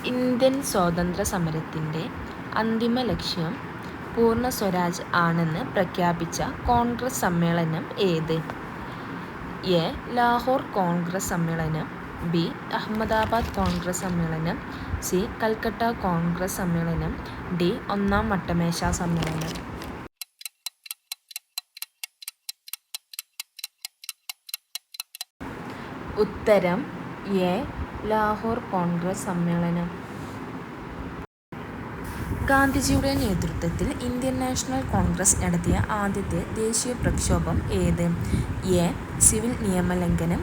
Indian സ്വാതന്ത്ര്യ സമരത്തിൻ്റെ അന്തിമ ലക്ഷ്യം പൂർണ്ണ സ്വരാജ് ആണെന്ന് പ്രഖ്യാപിച്ച കോൺഗ്രസ് സമ്മേളനം ഏത്? എ. ലാഹോർ കോൺഗ്രസ് സമ്മേളനം, ബി. അഹമ്മദാബാദ് കോൺഗ്രസ് സമ്മേളനം, സി. കൽക്കട്ട കോൺഗ്രസ് സമ്മേളനം, ഡി. ഒന്നാം വട്ടമേശ സമ്മേളനം. ഉത്തരം എ. ലാഹോർ കോൺഗ്രസ് സമ്മേളനം. ഗാന്ധിജിയുടെ നേതൃത്വത്തിൽ ഇന്ത്യൻ നാഷണൽ കോൺഗ്രസ് നടത്തിയ ആദ്യത്തെ ദേശീയ പ്രക്ഷോഭം ഏത്? എ. സിവിൽ നിയമലംഘനം,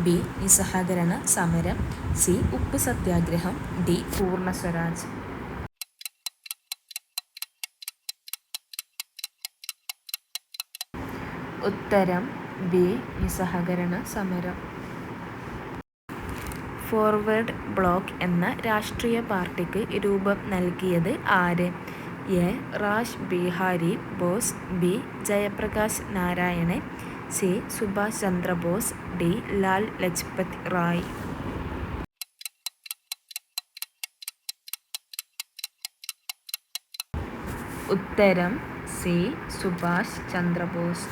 ബി. നിസ്സഹകരണ സമരം, സി. ഉപ്പ് സത്യാഗ്രഹം, ഡി. പൂർണ്ണ സ്വരാജ്. ഉത്തരം ബി. നിസ്സഹകരണ സമരം. ഫോർവേഡ് ബ്ലോക്ക് എന്ന രാഷ്ട്രീയ പാർട്ടിക്ക് രൂപം നൽകിയത് ആര്? A. Rash Bihari boss, B. Jayaprakash Narayana, C. Subhash Chandrabose, D. Lal Lajpat Rai. ഉത്തരം സി. സുഭാഷ് ചന്ദ്രബോസ്.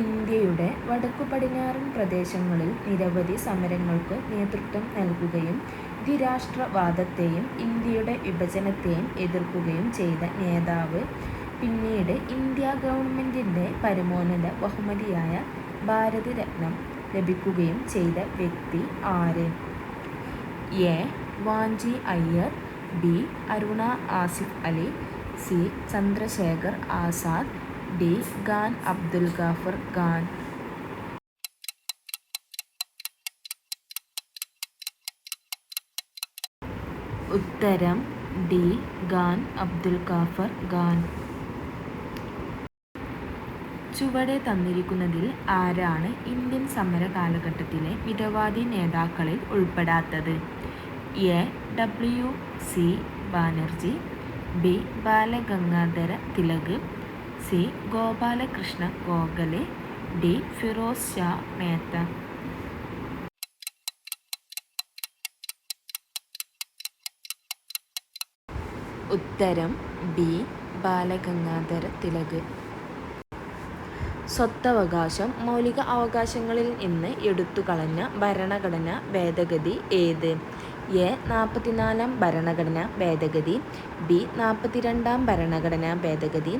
ഇന്ത്യയുടെ വടക്കു പടിഞ്ഞാറൻ പ്രദേശങ്ങളിൽ നിരവധി സമരങ്ങൾക്ക് നേതൃത്വം നൽകുകയും ദ്വിരാഷ്ട്രവാദത്തെയും ഇന്ത്യയുടെ വിഭജനത്തെയും എതിർക്കുകയും ചെയ്ത നേതാവ്, പിന്നീട് ഇന്ത്യാ ഗവൺമെൻറ്റിൻ്റെ പരമോന്നത ബഹുമതിയായ ഭാരതരത്നം ലഭിക്കുകയും ചെയ്ത വ്യക്തി ആര്? A. Vanchi Iyer, B. Aruna Asaf Ali, C. Chandrashekhar Azad, D. Khan Abdul Ghaffar Khan. ഉത്തരം ഡി. ഖാൻ അബ്ദുൽ ഗാഫർ ഖാൻ. ചുവടെ തന്നിരിക്കുന്നതിൽ ആരാണ് ഇന്ത്യൻ സമര കാലഘട്ടത്തിലെ മിതവാദി നേതാക്കളിൽ ഉൾപ്പെടാത്തത്? A. W. C. Banerjee, B. Balagangadhara Tilak, C. Gopalakrishna Gokhale, D. Firoz Shah Mehta. ഉത്തരം ബി. ബാലഗംഗാധര തിലക്. സ്വത്തവകാശം മൗലിക അവകാശങ്ങളിൽ നിന്ന് എടുത്തുകളഞ്ഞ ഭരണഘടനാ ഭേദഗതി ഏത്? എ. 44-ാം ഭരണഘടനാ ഭേദഗതി, ബി. 42-ാം ഭരണഘടനാ ഭേദഗതി,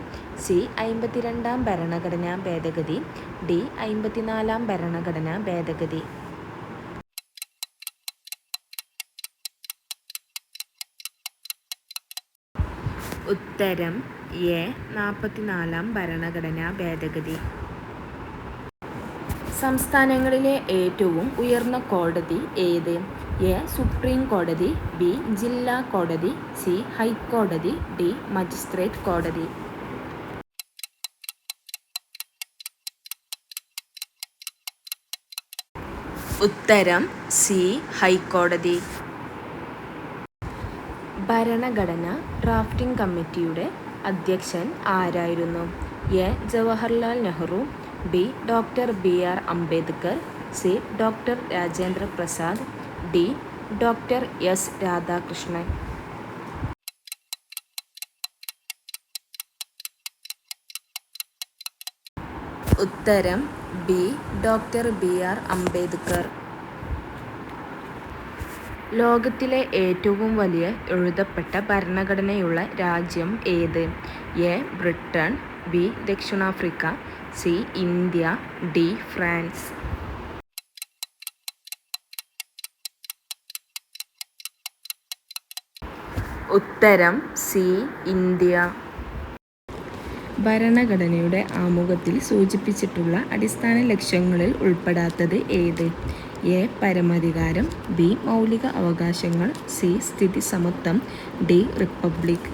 സി. 52-ാം ഭരണഘടനാ ഭേദഗതി, ഡി. 54-ാം ഭരണഘടനാ ഭേദഗതി. ഉത്തരം എ. 44-ാം ഭരണഘടനാ ഭേദഗതി. സംസ്ഥാനങ്ങളിലെ ഏറ്റവും ഉയർന്ന കോടതി ഏത്? എ. സുപ്രീം കോടതി, ബി. ജില്ലാ കോടതി, സി. ഹൈക്കോടതി, ഡി. മജിസ്ട്രേറ്റ് കോടതി. ഉത്തരം സി. ഹൈക്കോടതി. ഭരണഘടനാ ഡ്രാഫ്റ്റിംഗ് കമ്മിറ്റിയുടെ അധ്യക്ഷൻ ആരായിരുന്നു? A. Jawaharlal Nehru, B. Doctor B. R. Ambedkar, C. Doctor Rajendra Prasad, D. Doctor S. Radhakrishnan. ഉത്തരം B. Doctor B. R. Ambedkar. ലോകത്തിലെ ഏറ്റവും വലിയ എഴുതപ്പെട്ട ഭരണഘടനയുള്ള രാജ്യം ഏത്? എ. Britain, B. ദക്ഷിണാഫ്രിക്ക, സി. India, D. ഫ്രാൻസ്. ഉത്തരം സി. ഇന്ത്യ. ഭരണഘടനയുടെ ആമുഖത്തിൽ സൂചിപ്പിച്ചിട്ടുള്ള അടിസ്ഥാന ലക്ഷ്യങ്ങളിൽ ഉൾപ്പെടാത്തത് ഏത്? എ. പരമാധികാരം, ബി. മൗലിക അവകാശങ്ങൾ, സി. സ്ഥിതി സമത്വം, ഡി. റിപ്പബ്ലിക്.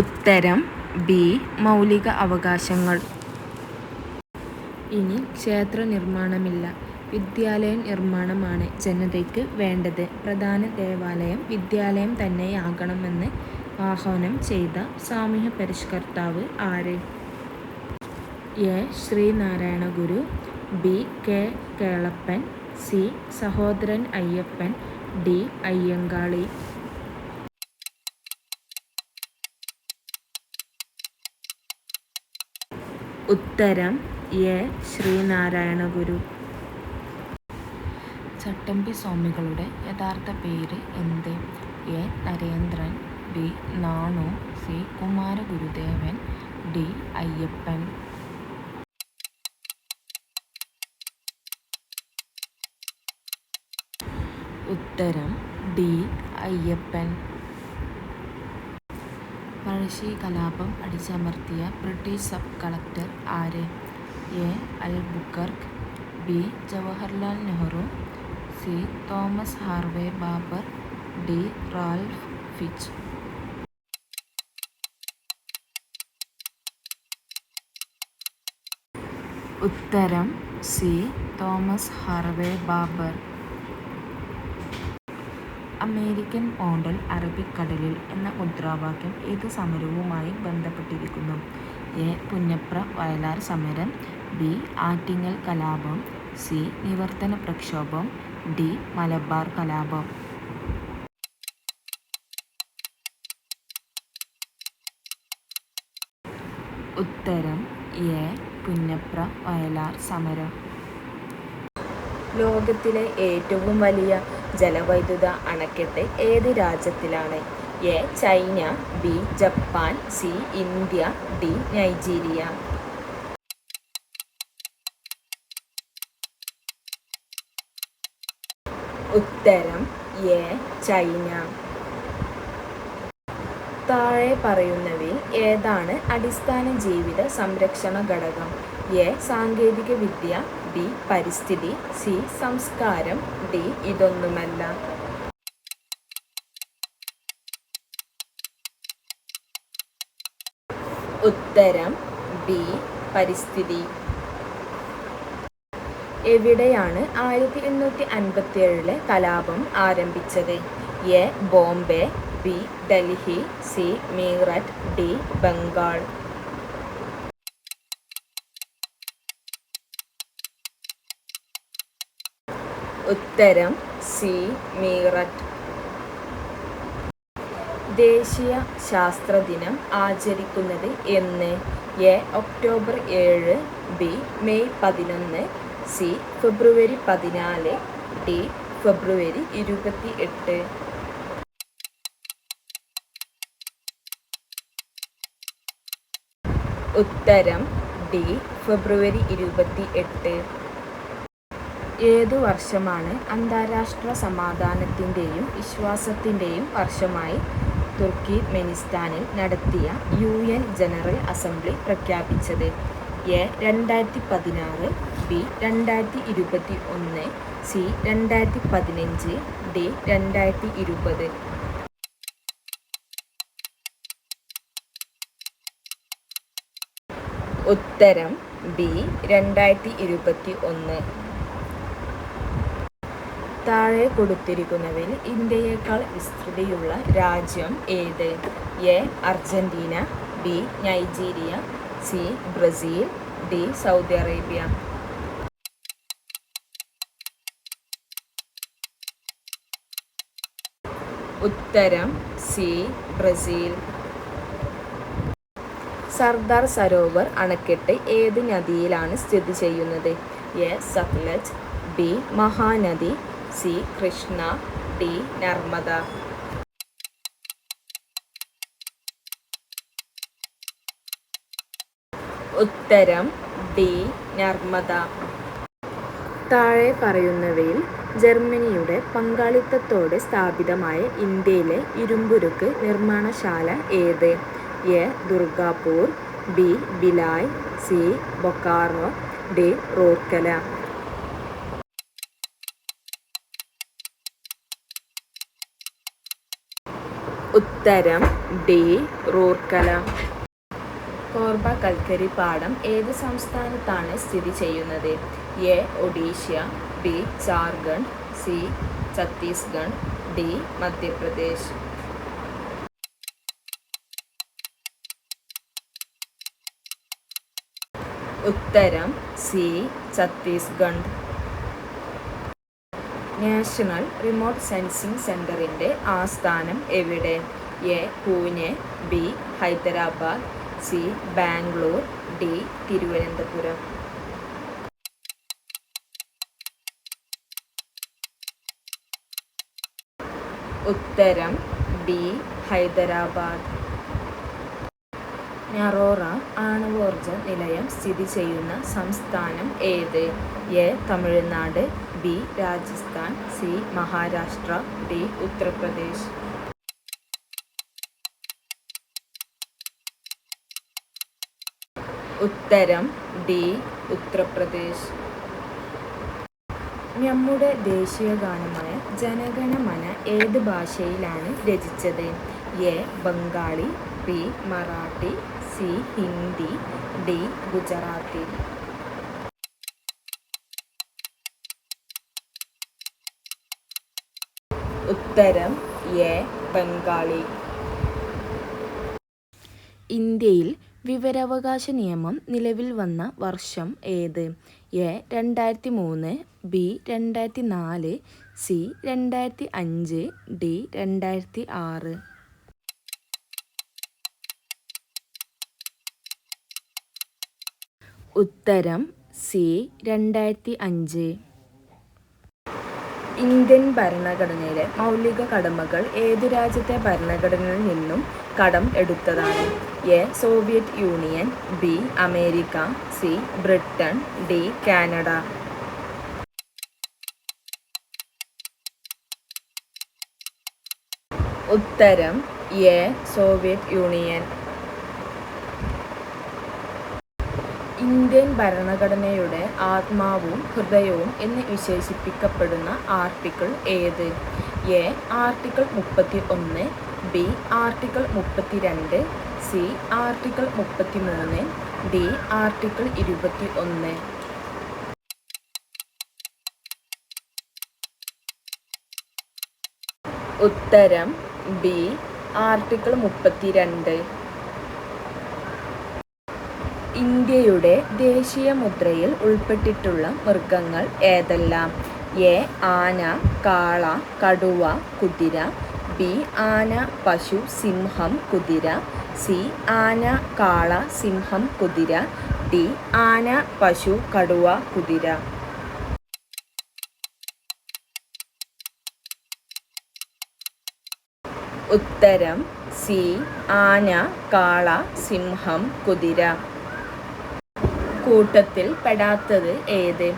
ഉത്തരം ബി. മൗലിക അവകാശങ്ങൾ. ഇനി ക്ഷേത്ര നിർമ്മാണമില്ല, വിദ്യാലയ നിർമ്മാണമാണ് ജനതയ്ക്ക് വേണ്ടത്. പ്രധാന ദേവാലയം വിദ്യാലയം തന്നെയാകണമെന്ന് ആഹ്വാനം ചെയ്ത സാമൂഹ്യ പരിഷ്കർത്താവ് ആര്? A Sree Narayana Guru, B K Kelappan, C Sahodaran Ayyappan, D Ayyankali. ഉത്തരം എ ശ്രീനാരായണ ഗുരു. ചട്ടമ്പി സ്വാമികളുടെ യഥാർത്ഥ പേര് എന്ത്? A Narendran, B Nanu, C Kumaragurudevan, D Ayyappan. ഉത്തരം ഡി അയ്യപ്പൻ. പഴശ്ശി കലാപം അടിച്ചമർത്തിയ ബ്രിട്ടീഷ് സബ് കളക്ടർ ആര്? A Albuquerque, B Jawaharlal Nehru, C Thomas Harvey Baber, D Ralph Fitch. ഉത്തരം C Thomas Harvey Baber. American പോണ്ടൽ അറബിക്കടലിൽ എന്ന മുദ്രാവാക്യം ഏത് സമരവുമായി ബന്ധപ്പെട്ടിരിക്കുന്നു? എ പുന്നപ്ര വയലാർ സമരം, ബി ആറ്റിങ്ങൽ കലാപം, സി നിവർത്തന പ്രക്ഷോഭം, ഡി മലബാർ കലാപം. ഉത്തരം എ പുന്നപ്ര വയലാർ സമരം. ലോകത്തിലെ ഏറ്റവും വലിയ ജലവൈദ്യുത അണക്കെട്ട് ഏത് രാജ്യത്തിലാണ്? A China, B Japan, C India, D Nigeria. ഉത്തരം എ ചൈന. താഴെ പറയുന്നവയിൽ ഏതാണ് അടിസ്ഥാന ജീവിത സംരക്ഷണ ഘടകം? എ സാങ്കേതിക വിദ്യ, ബി പരിസ്ഥിതി, സി സംസ്കാരം, ഡി ഇതൊന്നുമല്ല. ഉത്തരം ബി പരിസ്ഥിതി. എവിടെയാണ് 1857 കലാപം ആരംഭിച്ചത്? A Bombay, B Delhi, C Meerut, D Bengal. ഉത്തരം സി മീററ്റ്. ദേശീയ ശാസ്ത്രദിനം ആചരിക്കുന്നത് എന്ന്? A October 7, B May 11, C February 14, D February 28. ഉത്തരം ഡി ഫെബ്രുവരി 28. ഏതു വർഷമാണ് അന്താരാഷ്ട്ര സമാധാനത്തിൻ്റെയും വിശ്വാസത്തിൻ്റെയും വർഷമായി തുർക്കിമെനിസ്ഥാനിൽ നടത്തിയ UN ജനറൽ അസംബ്ലി പ്രഖ്യാപിച്ചത്? A 2016, B 2021, C 2015, D 2020. ഉത്തരം ബി 2021. താഴെ കൊടുത്തിരിക്കുന്നവയിൽ ഇന്ത്യയേക്കാൾ വിസ്തൃതിയുള്ള രാജ്യം ഏത്? A Argentina, B Nigeria, C Brazil, D Saudi Arabia. ഉത്തരം സി ബ്രസീൽ. സർദാർ സരോവർ അണക്കെട്ട് ഏത് നദിയിലാണ് സ്ഥിതി ചെയ്യുന്നത്? A Sutlej, B Mahanadi, C Krishna, D Narmada. ഉത്തരം ഡി നർമ്മദ. താഴെ പറയുന്നവയിൽ ജർമ്മനിയുടെ പങ്കാളിത്തത്തോടെ സ്ഥാപിതമായ ഇന്ത്യയിലെ ഇരുമ്പുരുക്ക് നിർമ്മാണശാല ഏത്? A Durgapur, B Bhilai, C Bokaro, D Rourkela. ഉത്തരം ഡി റൂർക്കല. കോർബ കൽക്കരി പാടം ഏത് സംസ്ഥാനത്താണ് സ്ഥിതി ചെയ്യുന്നത്? A Odisha, B Jharkhand, C Chhattisgarh, D Madhya Pradesh. ഉത്തരം C Chhattisgarh. National remote sensing സെന്ററിന്റെ ആസ്ഥാനം എവിടെ? A Pune, B Hyderabad, C Bangalore, D Thiruvananthapuram. ഉത്തരം ഡി ഹൈദരാബാദ്. നറോറ ആണവോർജ നിലയം സ്ഥിതി ചെയ്യുന്ന സംസ്ഥാനം ഏത്? A Tamil Nadu, B Rajasthan, C Maharashtra, D Uttar Pradesh. ഉത്തരം ഡി ഉത്തർപ്രദേശ്. നമ്മുടെ ദേശീയ ഗാനമായ ജനഗണമന ഏത് ഭാഷയിലാണ് രചിച്ചത്? A Bengali, B Marathi, C Hindi, D Gujarati. ഉത്തരം എ ബംഗാളി. ഇന്ത്യയിൽ വിവരാവകാശ നിയമം നിലവിൽ വന്ന വർഷം ഏത്? A 2003, B 2004, C 2005, D 2006. ഉത്തരം സി 2005. ഇന്ത്യൻ ഭരണഘടനയിലെ മൗലിക കടമകൾ ഏതു രാജ്യത്തെ ഭരണഘടനയിൽ നിന്നും കടം എടുത്തതാണ്? A Soviet union, B America, C Britain, D Canada. ഉത്തരം എ സോവിയറ്റ് യൂണിയൻ. ഇന്ത്യൻ ഭരണഘടനയുടെ ആത്മാവും ഹൃദയവും എന്ന് വിശേഷിപ്പിക്കപ്പെടുന്ന ആർട്ടിക്കിൾ ഏത്? A article 31, B article 32, C article 33, D article 21. ഉത്തരം ബി ആർട്ടിക്കിൾ 32. ഇന്ത്യയുടെ ദേശീയ മുദ്രയിൽ ഉൾപ്പെട്ടിട്ടുള്ള മൃഗങ്ങൾ ഏതെല്ലാം? എ ആന, കാള, കടുവ, കുതിര, ബി ആന, പശു, സിംഹം, കുതിര, സി ആന, കാള, സിംഹം, കുതിര, ഡി ആന, പശു, കടുവ, കുതിര. ഉത്തരം സി ആന, കാള, സിംഹം, കുതിര. കൂട്ടത്തിൽ പെടാത്തത് ഏത്?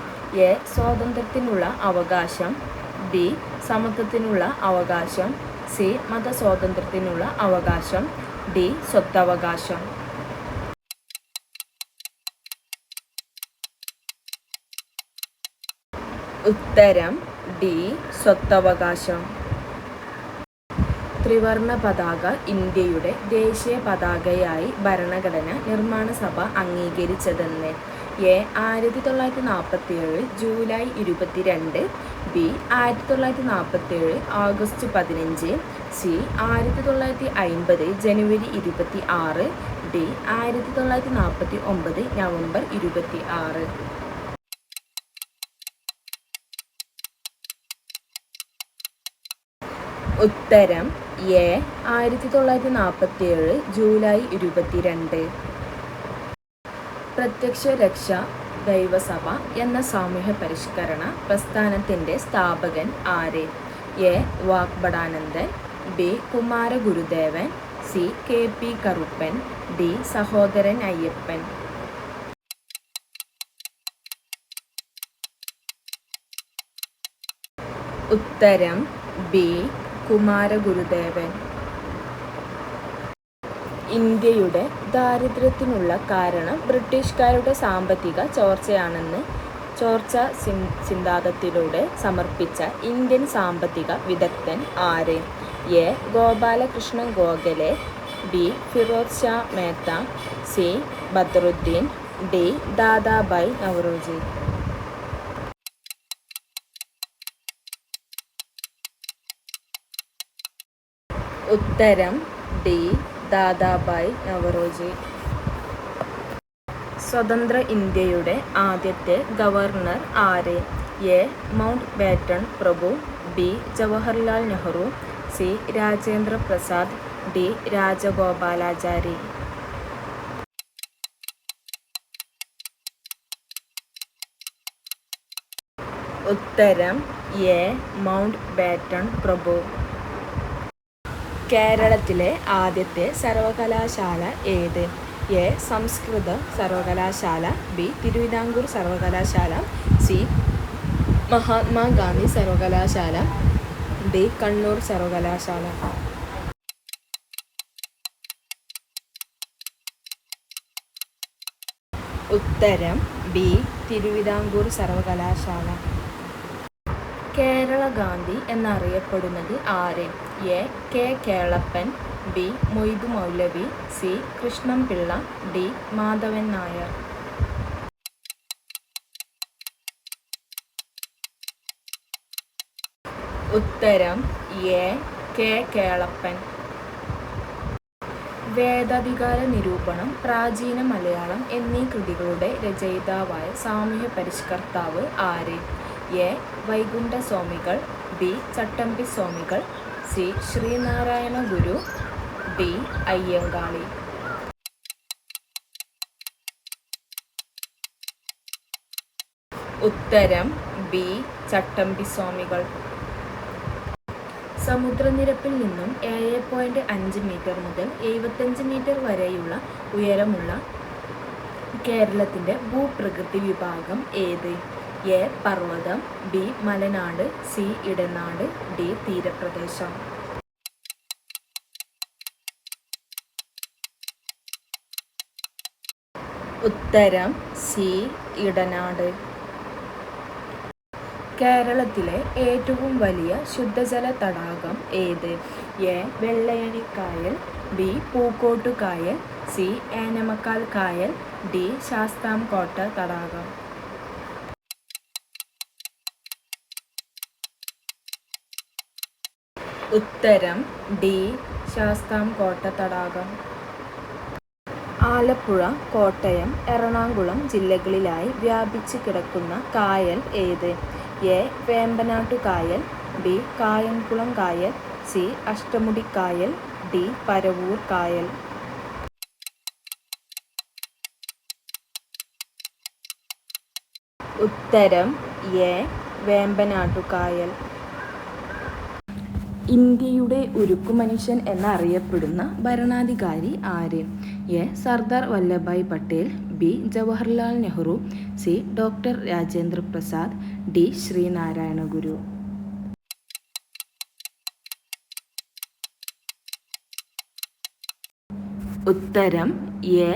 എ സ്വാതന്ത്ര്യത്തിനുള്ള അവകാശം, ബി സമത്വത്തിനുള്ള അവകാശം, സി മതസ്വാതന്ത്ര്യത്തിനുള്ള അവകാശം, ഡി സ്വത്തവകാശം. ഉത്തരം ഡി സ്വത്തവകാശം. ത്രിവർണ പതാക ഇന്ത്യയുടെ ദേശീയ പതാകയായി ഭരണഘടന നിർമ്മാണ സഭ അംഗീകരിച്ചതെന്ന്? A 1947 July 22, B 1947 August 15, C 1950 January 26, D 1949 November 26. ഉത്തരം എ 1947 ജൂലൈ 22. പ്രത്യക്ഷ രക്ഷ ദൈവസഭ എന്ന സാമൂഹ്യ പരിഷ്കരണ പ്രസ്ഥാനത്തിൻ്റെ സ്ഥാപകൻ ആര്? A Vagbhatananda, B Kumaragurudevan, C KP Karuppan, D Sahodaran Ayyappan. ഉത്തരം ബി കുമാരഗുരുദേവൻ. ഇന്ത്യയുടെ ദാരിദ്ര്യത്തിനുള്ള കാരണം ബ്രിട്ടീഷുകാരുടെ സാമ്പത്തിക ചോർച്ച സിദ്ധാന്തത്തിലൂടെ സമർപ്പിച്ച ഇന്ത്യൻ സാമ്പത്തിക വിദഗ്ധൻ ആര്? A Gopalakrishna Gokhale, B Firoz Shah Mehta, C Badruddin, D Dadabhai Naoroji. ഉത്തരം ഡി ദാദാഭായ് നവറോജി. സ്വതന്ത്ര ഇന്ത്യയുടെ ആദ്യത്തെ ഗവർണർ ആര്? എ. മൗണ്ട് ബാറ്റൺ പ്രഭു, B. Jawaharlal Nehru, C. Rajendra Prasad, D. Rajagopalachari. ഉത്തരം എ. മൗണ്ട് ബാറ്റൺ പ്രഭു. കേരളത്തിലെ ആദ്യത്തെ സർവകലാശാല ഏത്? എ. സംസ്കൃത സർവകലാശാല, ബി. തിരുവിതാംകൂർ സർവകലാശാല, സി. മഹാത്മാഗാന്ധി സർവകലാശാല, ഡി. കണ്ണൂർ സർവകലാശാല. ഉത്തരം ബി. തിരുവിതാംകൂർ സർവകലാശാല. കേരള ഗാന്ധി എന്നറിയപ്പെടുന്നത് ആര്? A. K. Kelappan, B. Moidu Moulavi, C. Krishnan Pillai, D. Madhavan Nair. ഉത്തരം എ. കെ. കേളപ്പൻ. വേദാധികാര നിരൂപണം, പ്രാചീന മലയാളം എന്നീ കൃതികളുടെ രചയിതാവായ സാമൂഹ്യ പരിഷ്കർത്താവ് ആര്? എ. വൈകുണ്ഠ സ്വാമികൾ, ബി. ചട്ടമ്പി സ്വാമികൾ, സി. ശ്രീനാരായണ ഗുരു, ഡി. അയ്യങ്കാളി. ഉത്തരം ബി. ചട്ടമ്പി സ്വാമികൾ. സമുദ്രനിരപ്പിൽ നിന്നും 7.5 മീറ്റർ മുതൽ 75 മീറ്റർ വരെയുള്ള ഉയരമുള്ള കേരളത്തിൻ്റെ ഭൂപ്രകൃതി വിഭാഗം ഏത്? എ. പർവ്വതം, ബി. മലനാട്, സി. ഇടനാട്, ഡി. തീരപ്രദേശം. ഉത്തരം സി. ഇടനാട്. കേരളത്തിലെ ഏറ്റവും വലിയ ശുദ്ധജല തടാകം ഏത്? എ. വെള്ളയണി കായൽ, ബി. പൂക്കോട്ടു കായൽ, സി. ഏനമക്കാൽ കായൽ, ഡി. ശാസ്താംകോട്ട തടാകം. ഉത്തരം ഡി. ശാസ്താംകോട്ട തടാകം. ആലപ്പുഴ, കോട്ടയം, എറണാകുളം ജില്ലകളിലായി വ്യാപിച്ച് കിടക്കുന്ന കായൽ ഏത്? എ. വേമ്പനാട്ടു കായൽ, ബി. കായംകുളം കായൽ, സി. അഷ്ടമുടി കായൽ, ഡി. പരവൂർ കായൽ. ഉത്തരം എ. വേമ്പനാട്ടു കായൽ. ഇന്ത്യയുടെ ഉരുക്കു മനുഷ്യൻ എന്നറിയപ്പെടുന്ന ഭരണാധികാരി ആര്? A. Sardar Vallabhbhai Patel, B. Jawaharlal Nehru, C. Doctor Rajendra Prasad, D. Sree Narayana Guru. ഉത്തരം എ.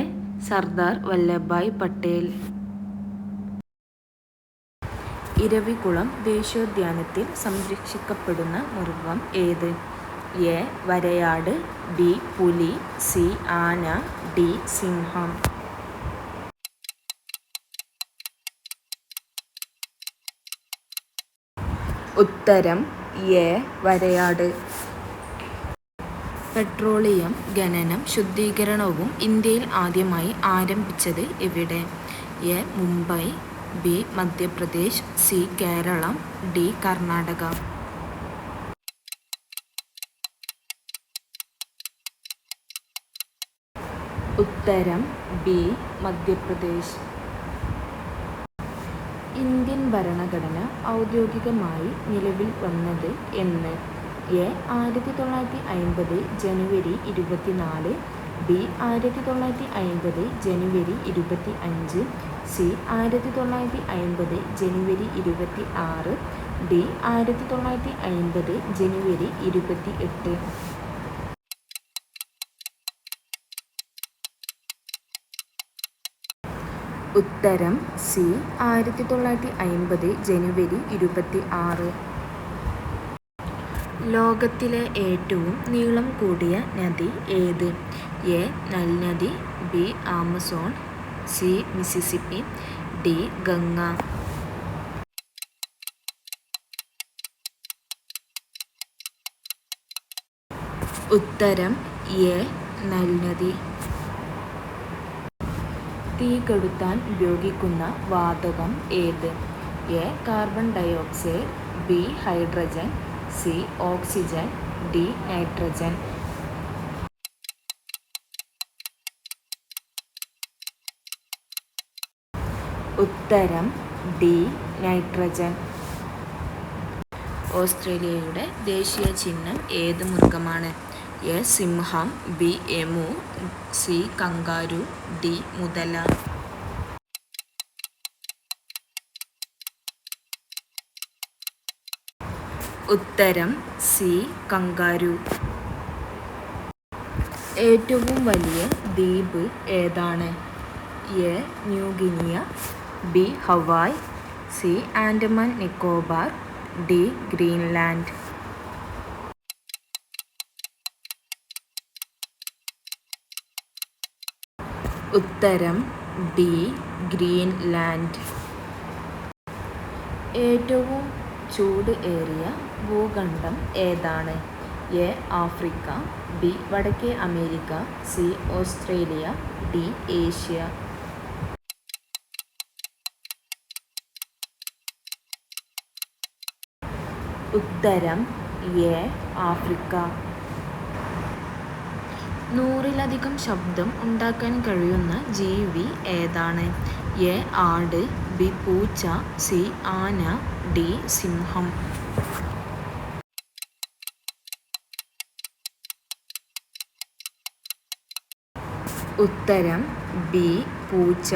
സർദാർ വല്ലഭായ് പട്ടേൽ. ഇരവികുളം ദേശീയോദ്യാനത്തിൽ സംരക്ഷിക്കപ്പെടുന്ന മൃഗം ഏത്? എ. വരയാട്, ബി. പുലി, സി. ആന, ഡി. സിംഹം. ഉത്തരം എ. വരയാട്. പെട്രോളിയം ഖനനം ശുദ്ധീകരണവും ഇന്ത്യയിൽ ആദ്യമായി ആരംഭിച്ചത് എവിടെ? A. Mumbai, B. Madhya Pradesh, C. Keralam, D. Karnataka. ഉത്തരം ബി. മധ്യപ്രദേശ്. ഇന്ത്യൻ ഭരണഘടന ഔദ്യോഗികമായി നിലവിൽ വന്നത് എന്ന്? എ. 1950 ജനുവരി 24, ബി. 1950 ജനുവരി 25, സി. 1950 ജനുവരി 26, ഡി. 1950 ജനുവരി 28. ഉത്തരം സി. 1950 ജനുവരി 26. ലോകത്തിലെ ഏറ്റവും നീളം കൂടിയ നദി ഏത്? എ. നൈൽ നദി, B. Amazon, C. Mississippi, D. Ganga. ഉത്തരം എ. നൈൽ നദി. തീ കെടുത്താൻ ഉപയോഗിക്കുന്ന വാതകം ഏത്? A. Carbon dioxide, B. Hydrogen, C. Oxygen, D. Nitrogen. ഉത്തരം ഡി. നൈട്രജൻ. ഓസ്ട്രേലിയയുടെ ദേശീയ ചിഹ്നം ഏത് മൃഗമാണ്? എ. സിംഹം, B. Emu, C. Kangaroo, D. മുതല. ഉത്തരം സി. കങ്കാരു. ഏറ്റവും വലിയ ദ്വീപ് ഏതാണ്? A. New Guinea, B. Hawaii, C. Andaman Nicobar, D. Greenland. ഉത്തരം ഡി. ഗ്രീൻലാൻഡ്. ഏറ്റവും ചൂട് ഏറിയ ഭൂഖണ്ഡം ഏതാണ്? എ. Africa, B. വടക്കേ America, C. Australia, D. Asia. ഉത്തരം എ. ആഫ്രിക്ക. 100-ലധികം ശബ്ദം ഉണ്ടാക്കാൻ കഴിയുന്ന ജീവി ഏതാണ്? എ. ആട്, ബി. പൂച്ച, സി. ആന, ഡി. സിംഹം. ഉത്തരം ബി. പൂച്ച.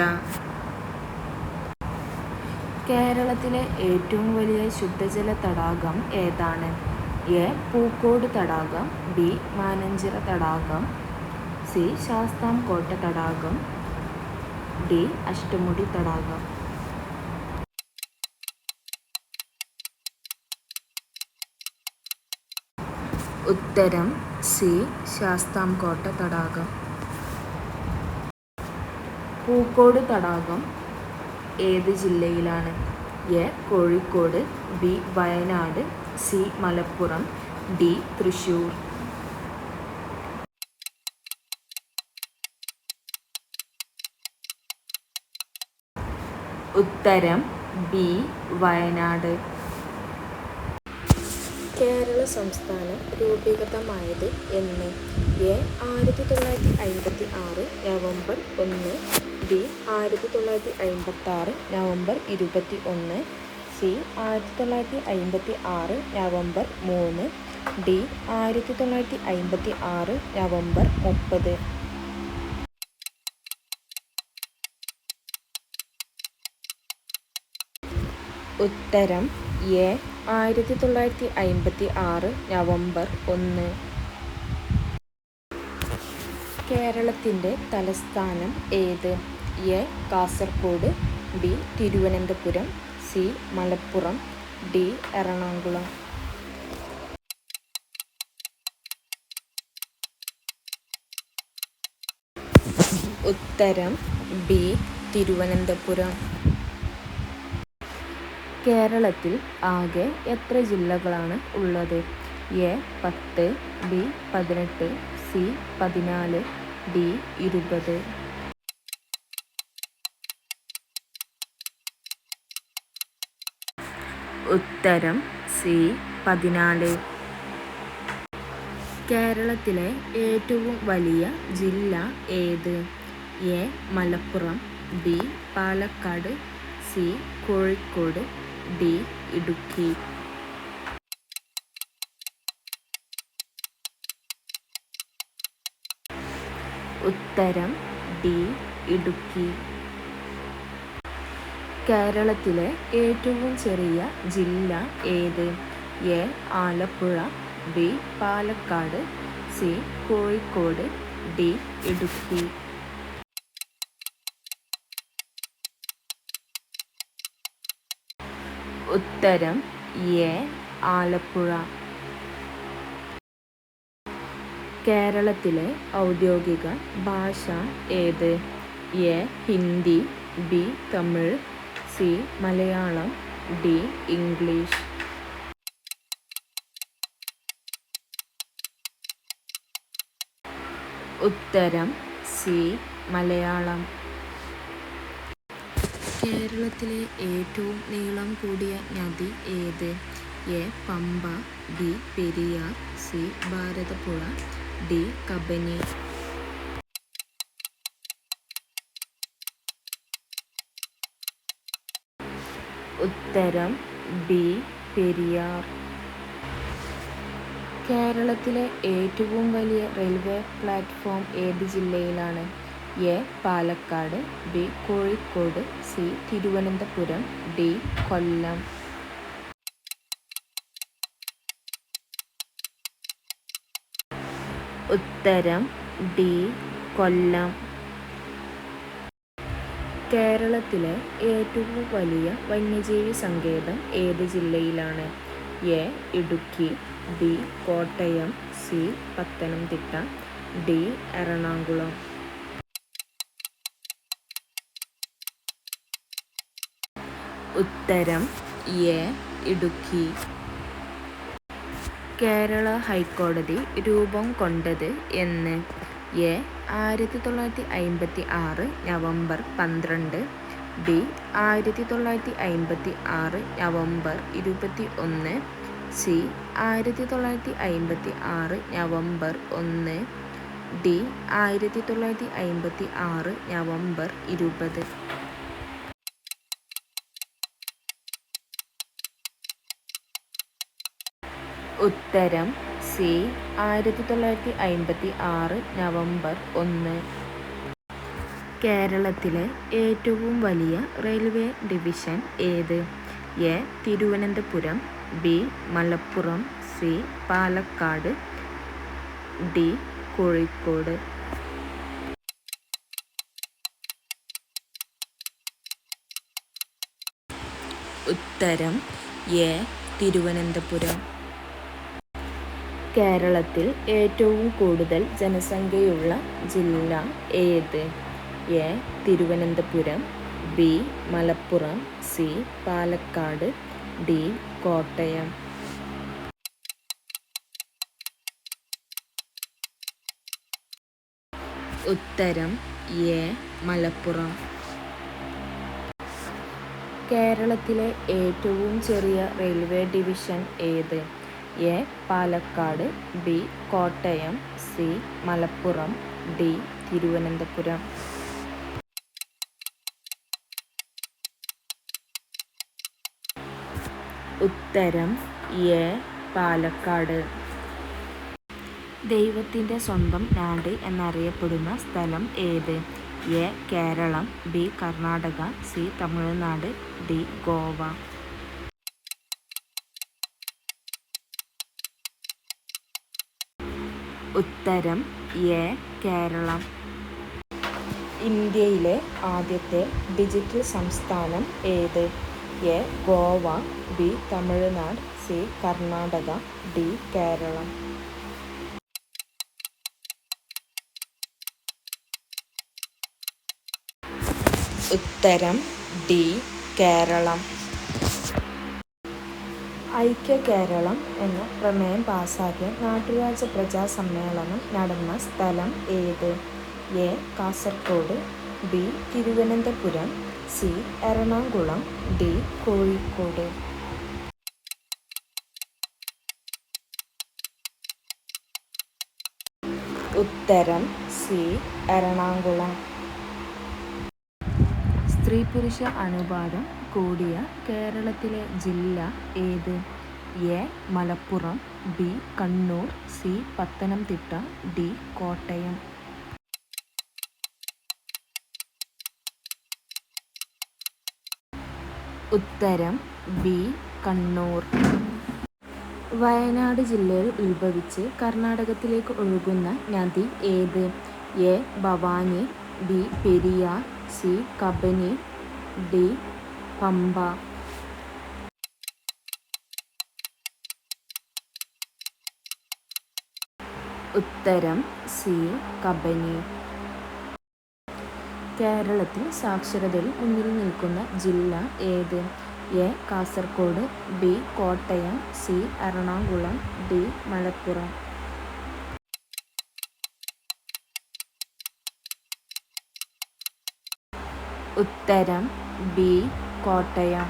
കേരളത്തിലെ ഏറ്റവും വലിയ ശുദ്ധജല തടാകം ഏതാണ്? എ. പൂക്കോട് തടാകം, ബി. മാനാഞ്ചിറ തടാകം, സി. ശാസ്താംകോട്ട തടാകം, ഡി. അഷ്ടമുടി തടാകം. ഉത്തരം സി. ശാസ്താംകോട്ട തടാകം. പൂക്കോട് തടാകം ഏത് ജില്ലയിലാണ്? A. Kozhikode, B. Wayanad, C. Malappuram, D. Thrissur. ഉത്തരം ബി. വയനാട്. കേരള സംസ്ഥാനം രൂപീകൃതമായത് എന്ന്? A. 1956 November 1, B. 1956 November 21, C. 1956 November 3, D. 1956 November 30. ഉത്തരം എ. 1956 നവംബർ 1. കേരളത്തിൻ്റെ തലസ്ഥാനം ഏത്? A. Kasaragod, B. Thiruvananthapuram, C. Malappuram, D. Ernakulam. ഉത്തരം ബി. തിരുവനന്തപുരം. കേരളത്തിൽ ആകെ എത്ര ജില്ലകളാണ് ഉള്ളത്? എ. 10, ബി. 18, സി. 14, ഡി. 20. ഉത്തരം സി. 14. കേരളത്തിലെ ഏറ്റവും വലിയ ജില്ല ഏത്? A. Malappuram, B. Palakkad, C. Kozhikode, D. Idukki. ഉത്തരം ഡി. ഇടുക്കി. കേരളത്തിലെ ഏറ്റവും ചെറിയ ജില്ല ഏത്? A. Alappuzha, B. Palakkad, C. Kozhikode, D. Idukki. ഉത്തരം എ. ആലപ്പുഴ. കേരളത്തിലെ ഔദ്യോഗിക ഭാഷ ഏത്? A. Hindi, B. Tamil, C. Malayalam, D. English. ഉത്തരം സി. മലയാളം. കേരളത്തിലെ ഏറ്റവും നീളം കൂടിയ നദി ഏത്? A. Pampa, B. Periyar, C. Bharathapuzha, D. Kabani. ഉത്തരം ബി. പെരിയാർ. കേരളത്തിലെ ഏറ്റവും വലിയ റെയിൽവേ പ്ലാറ്റ്ഫോം ഏത് ജില്ലയിലാണ്? A. Palakkad, B. Kozhikode, C. Thiruvananthapuram, D. Kollam. ഉത്തരം ഡി. കൊല്ലം. കേരളത്തിലെ ഏറ്റവും വലിയ വന്യജീവി സങ്കേതം ഏത് ജില്ലയിലാണ്? A. Idukki, B. Kottayam, C. Pathanamthitta, D. Ernakulam. ഉത്തരം എ. ഇടുക്കി. കേരള ഹൈക്കോടതി രൂപം കൊണ്ടത് എന്ന്? A. 1956 November 12, B. 1956 November 21, C. 1956 November 1, D. 1956 November 20. ഉത്തരം സി. 1956 നവംബർ 1. കേരളത്തിലെ ഏറ്റവും വലിയ റെയിൽവേ ഡിവിഷൻ ഏത്? A. Thiruvananthapuram, B. Malappuram, C. Palakkad, D. Kozhikode. ഉത്തരം എ. തിരുവനന്തപുരം. കേരളത്തിൽ ഏറ്റവും കൂടുതൽ ജനസംഖ്യയുള്ള ജില്ല ഏത്? A. Thiruvananthapuram, B. Malappuram, C. Palakkad, D. Kottayam. ഉത്തരം എ. മലപ്പുറം. കേരളത്തിലെ ഏറ്റവും ചെറിയ റെയിൽവേ ഡിവിഷൻ ഏത്? A. Palakkad, B. Kottayam, C. Malappuram, D. Thiruvananthapuram. ഉത്തരം എ. പാലക്കാട്. ദൈവത്തിൻ്റെ സ്വന്തം നാട് എന്നറിയപ്പെടുന്ന സ്ഥലം ഏത്? A. Keralam, B. Karnataka, C. Tamil Nadu, D. Goa. ഉത്തരം എ. കേരളം. ഇന്ത്യയിലെ ആദ്യത്തെ ഡിജിറ്റൽ സംസ്ഥാനം ഏത്? A. Goa, B. Tamil Nadu, C. Karnataka, D. Keralam. ഉത്തരം ഡി. കേരളം. ഐക്യ കേരളം എന്ന പ്രമേയം പാസാക്കിയ നാട്ടുരാജ പ്രജാസമ്മേളനം നടന്ന സ്ഥലം ഏത്? A. Kasaragod, B. Thiruvananthapuram, C. Ernakulam, D. Kozhikode. ഉത്തരം സി. എറണാകുളം. സ്ത്രീ പുരുഷ അനുപാതം കൂടിയ കേരളത്തിലെ ജില്ല ഏത്? A. Malappuram, B. Kannur, C. Pathanamthitta, D. Kottayam. ഉത്തരം ബി. കണ്ണൂർ. വയനാട് ജില്ലയിൽ ഉത്ഭവിച്ച് കർണാടകത്തിലേക്ക് ഒഴുകുന്ന നദി ഏത്? A. Bhavani, B. Periyar, C. Kabani, D. Pampa. ഉത്തരം സി. കബനി. കേരളത്തിൽ സാക്ഷരതയിൽ മുന്നിൽ നിൽക്കുന്ന ജില്ല ഏത്? A. Kasaragod, B. Kottayam, C. Ernakulam, D. Malappuram. ഉത്തരം ബി കോട്ടയം.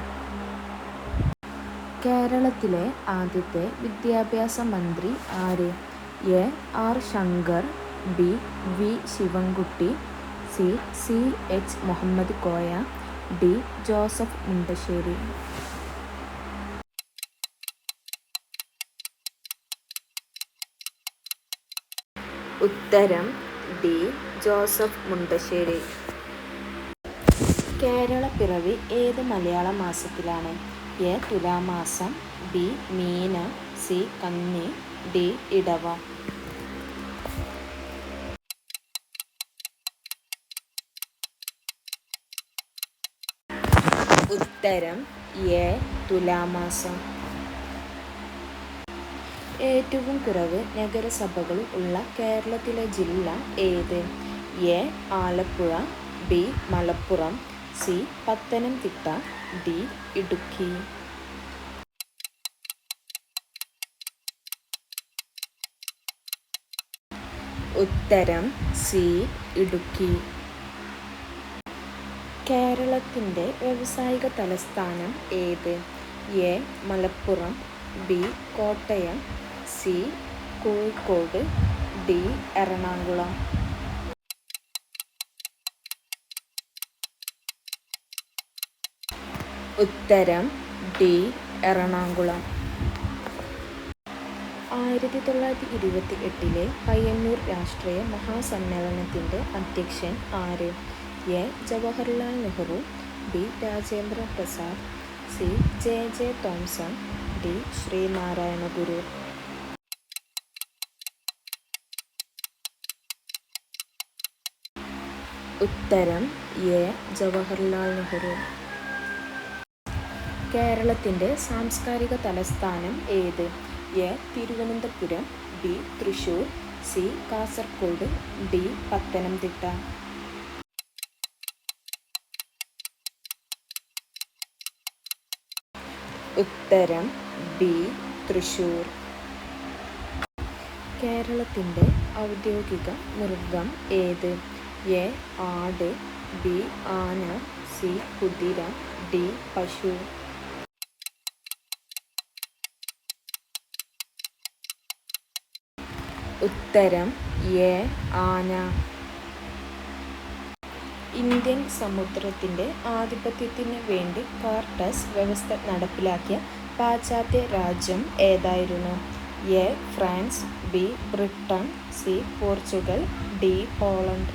കേരളത്തിലെ ആദ്യത്തെ വിദ്യാഭ്യാസ മന്ത്രി ആര്? A R Shankar, B V Sivankutty, C H Muhammad Koya, D Joseph Mundassery. ഉത്തരം ഡി ജോസഫ് മുണ്ടശ്ശേരി. കേരളപ്പിറവി ഏത് മലയാള മാസത്തിലാണ്? എ തുലാമാസം, ബി മീനം, സി കന്നി, ഡി ഇടവം. ഉത്തരം എ തുലാമാസം. ഏറ്റവും കുറവ് നഗരസഭകൾ ഉള്ള കേരളത്തിലെ ജില്ല ഏത്? A Alappuzha, B Malappuram, C Pathanamthitta, D Idukki. ഉത്തരം സി ഇടുക്കി. കേരളത്തിൻ്റെ വ്യാവസായിക തലസ്ഥാനം ഏത്? A Malappuram, B Kottayam, C Kozhikode, D Ernakulam. ഉത്തരം ഡി എറണാകുളം. 1928 പയ്യന്നൂർ രാഷ്ട്രീയ മഹാസമ്മേളനത്തിൻ്റെ അധ്യക്ഷൻ ആര്? A Jawaharlal Nehru, B Rajendra Prasad, C J Thomson, D Sree Narayana Guru. ഉത്തരം എ ജവഹർലാൽ നെഹ്റു. കേരളത്തിൻ്റെ സാംസ്കാരിക തലസ്ഥാനം ഏത്? A Thiruvananthapuram, B Thrissur, C Kasaragod, D Pathanamthitta. ഉത്തരം ബി തൃശ്ശൂർ. കേരളത്തിൻ്റെ ഔദ്യോഗിക മൃഗം ഏത്? എ ആട്, ബി ആന, സി കുതിര, ഡി പശു. ഉത്തരം എ ആന. ഇന്ത്യൻ സമുദ്രത്തിൻ്റെ ആധിപത്യത്തിന് വേണ്ടി കാർട്ടസ് വ്യവസ്ഥ നടപ്പിലാക്കിയ പാശ്ചാത്യ രാജ്യം ഏതായിരുന്നു? A France, B Britain, C Portugal, D Poland.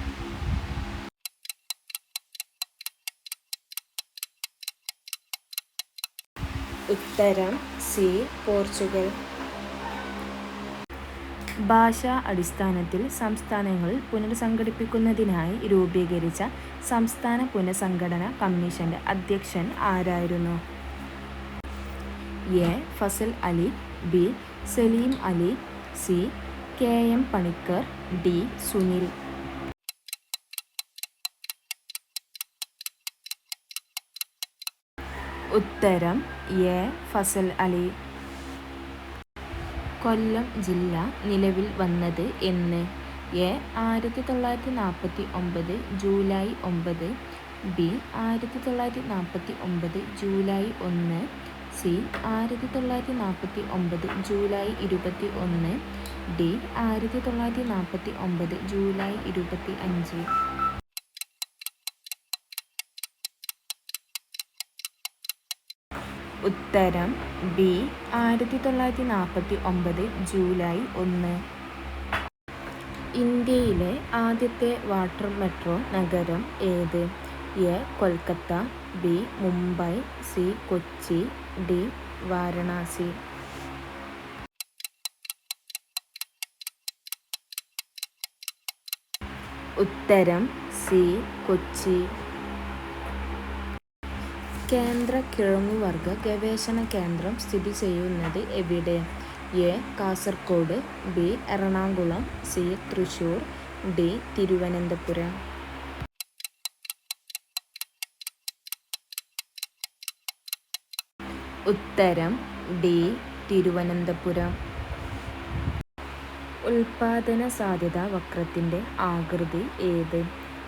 ഉത്തരം സി പോർച്ചുഗൽ. ഭാഷാ അടിസ്ഥാനത്തിൽ സംസ്ഥാനങ്ങൾ പുനർസംഘടിപ്പിക്കുന്നതിനായി രൂപീകരിച്ച സംസ്ഥാന പുനഃസംഘടന കമ്മീഷന്റെ അധ്യക്ഷൻ ആരായിരുന്നു? A Fazal Ali, B Saleem Ali, C K M Panicker, D Sunil. ഉത്തരം എ ഫസൽ അലി. കൊല്ലം ജില്ല നിലവിൽ വന്നത് എന്ന്? എ 1949 ജൂലൈ 9, ബി 1949 ജൂലൈ 1, സി 1949 ജൂലൈ 21, ഡി 1949 ജൂലൈ 25. ഉത്തരം ബി 1949 ജൂലൈ 1. ഇന്ത്യയിലെ ആദ്യത്തെ വാട്ടർ മെട്രോ നഗരം ഏത്? A Kolkata, B Mumbai, C Kochi, D Varanasi. ഉത്തരം സി കൊച്ചി. കേന്ദ്ര കിഴങ്ങുവർഗ ഗവേഷണ കേന്ദ്രം സ്ഥിതി ചെയ്യുന്നത് എവിടെ? A Kasaragod, B Ernakulam, C Thrissur, D Thiruvananthapuram. ഉത്തരം ഡി തിരുവനന്തപുരം. ഉൽപാദന സാധ്യതാ വക്രത്തിൻ്റെ ആകൃതി ഏത്?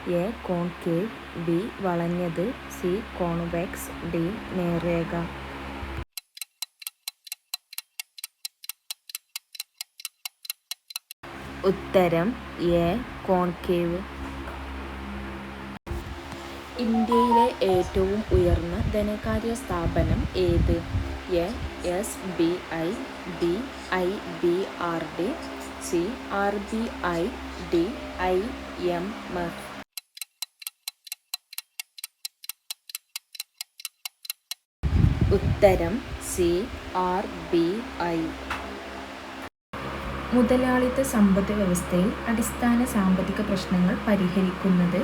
എ കോൺകേവ്, ബി വളഞ്ഞത്, സി കോൺവെക്സ്, ഡി നേർരേഖ. ഉത്തരം എ കോൺകേവ്. ഇന്ത്യയിലെ ഏറ്റവും ഉയർന്ന ധനകാര്യ സ്ഥാപനം ഏത്? A SBI, B IBRD, C RBI, D IMF. ഉത്തരം സി RBI. മുതലാളിത്ത സമ്പദ് വ്യവസ്ഥയിൽ അടിസ്ഥാന സാമ്പത്തിക പ്രശ്നങ്ങൾ പരിഹരിക്കുന്നത്?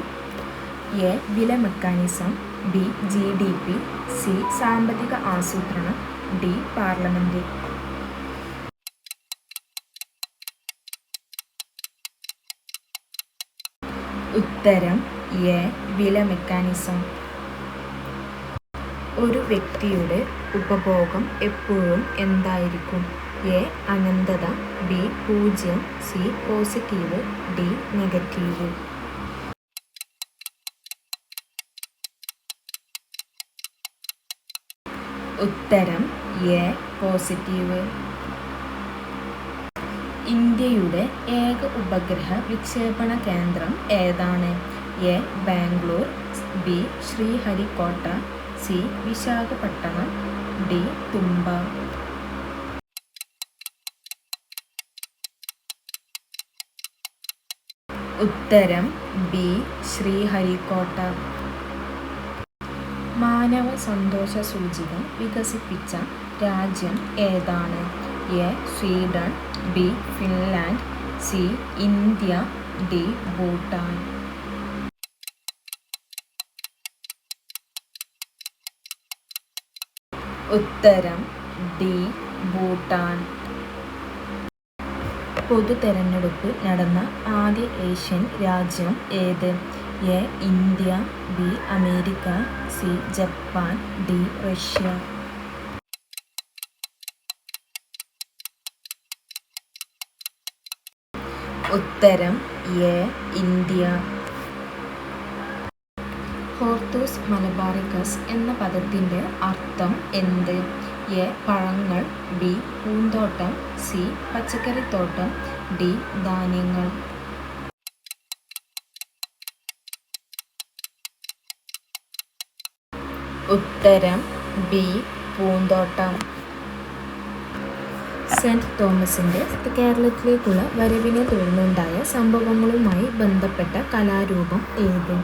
എ വില മെക്കാനിസം, ബി GDP, സി സാമ്പത്തിക ആസൂത്രണം, ഡി പാർലമെന്റ്. ഉത്തരം എ വില മെക്കാനിസം. ഒരു വ്യക്തിയുടെ ഉപഭോഗം എപ്പോഴും എന്തായിരിക്കും? എ അനന്തത, B 0, C positive, D negative. ഉത്തരം എ പോസിറ്റീവ്. ഇന്ത്യയുടെ ഏക ഉപഗ്രഹ വിക്ഷേപണ കേന്ദ്രം ഏതാണ്? A Bangalore, B Sriharikota, C Visakhapatnam, D Thumba. ഉത്തരം ബി ശ്രീഹരിക്കോട്ട. മാനവ സന്തോഷ സൂചിക വികസിപ്പിച്ച രാജ്യം ഏതാണ്? A Sweden, B Finland, C India, D Bhutan. ഉത്തരം ഡി ഭൂട്ടാൻ. പൊതു തെരഞ്ഞെടുപ്പ് നടന്ന ആദ്യ ഏഷ്യൻ രാജ്യം ഏത്? A India, B America, C Japan, D Russia. ഉത്തരം എ ഇന്ത്യ. ഹോർത്തൂസ് മലബാറിക്കസ് എന്ന പദത്തിൻ്റെ അർത്ഥം എന്ത്? എ പഴങ്ങൾ, ബി പൂന്തോട്ടം, സി പച്ചക്കറിത്തോട്ടം, ഡി ധാന്യങ്ങൾ. ഉത്തരം ബി പൂന്തോട്ടം. സെന്റ് തോമസിൻ്റെ കേരളത്തിലേക്കുള്ള വരവിനെ തുടർന്നുണ്ടായ സംഭവങ്ങളുമായി ബന്ധപ്പെട്ട കലാരൂപം ഏത്?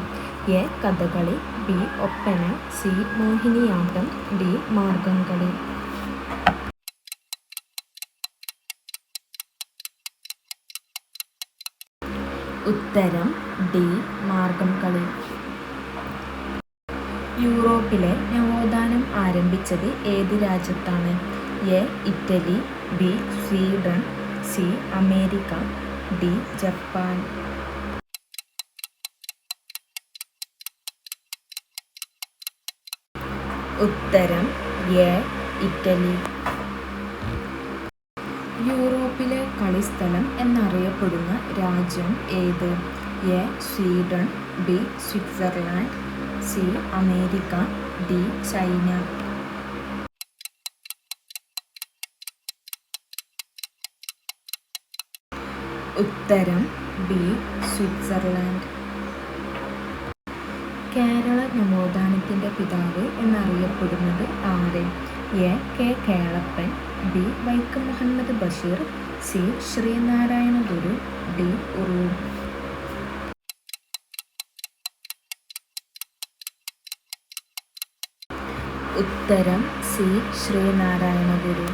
A Kathakali, B Oppana, C Mohiniyattam, D Margamkali. ഉത്തരം ഡി മാർഗംകളി. യൂറോപ്പിലെ നവോത്ഥാനം ആരംഭിച്ചത് ഏത് രാജ്യത്താണ്? A Italy, B Sweden, C America, D Japan. ഉത്തരം എ ഇറ്റലി. യൂറോപ്പിലെ കളിസ്ഥലം എന്നറിയപ്പെടുന്ന രാജ്യം ഏത്? A Sweden, B Switzerland, C America, D China. ഉത്തരം ബി സ്വിറ്റ്സർലാൻഡ്. കേരള നവോത്ഥാനത്തിൻ്റെ പിതാവ് എന്നറിയപ്പെടുന്നത് ആര്? A K Kelappan, B Vaikom Muhammad Basheer, C Sree Narayana Guru, D Uroob. ഉത്തരം സി ശ്രീനാരായണ ഗുരു.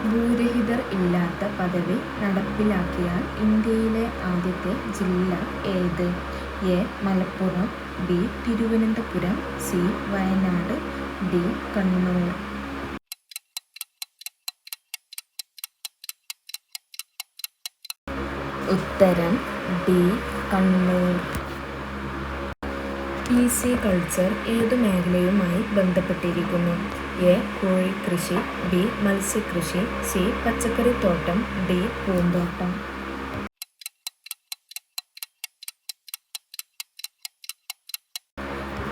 ഭൂരഹിതർ ഇല്ലാത്ത പദവി നടപ്പിലാക്കിയ ഇന്ത്യയിലെ ആദ്യത്തെ ജില്ല ഏത്? A Malappuram, B Thiruvananthapuram, C Wayanad, D Kannur. ഉത്തരം ഡി കണ്ണൂർ. PC കൾച്ചർ ഏതു മേഖലയുമായി ബന്ധപ്പെട്ടിരിക്കുന്നു? എ കോഴിക്കൃഷി, ബി മത്സ്യകൃഷി, സി പച്ചക്കറിത്തോട്ടം, ഡി പൂന്തോട്ടം.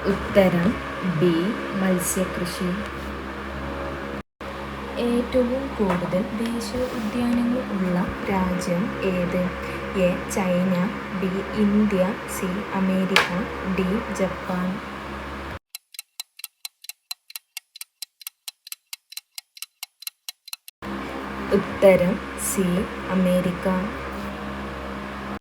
ഉത്തരം ബി. മത്സ്യകൃഷി. ഏറ്റവും കൂടുതൽ ദേശീയ ഉദ്യാനങ്ങൾ ഉള്ള രാജ്യം ഏത്? A. China, B. India, C. America, D. Japan. ഉത്തരം സി. അമേരിക്ക.